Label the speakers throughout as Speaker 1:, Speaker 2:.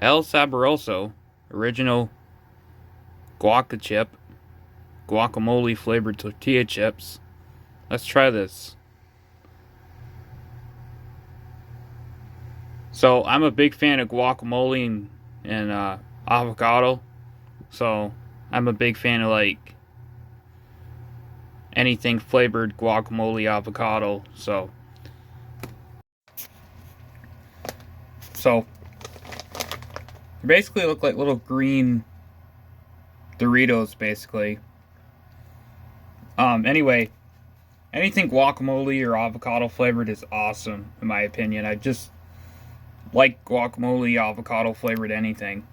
Speaker 1: El SABROSO original Guacachip guacamole flavored tortilla chips. Let's try this. So I'm a big fan of guacamole and avocado. So I'm a big fan of like anything flavored guacamole avocado. So they basically look like little green Doritos, basically. Anyway, anything guacamole or avocado flavored is awesome, in my opinion. I just like guacamole, avocado flavored anything.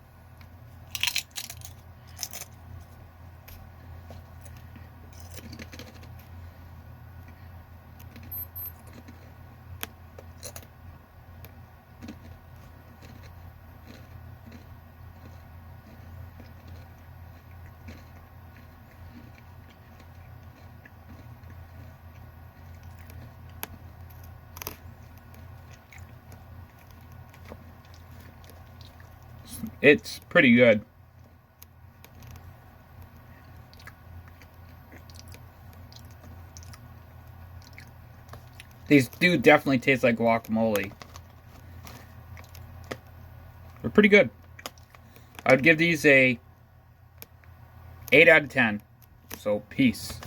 Speaker 1: It's pretty good. These do definitely taste like guacamole. They're pretty good. I would give these a 8 out of 10. So, peace.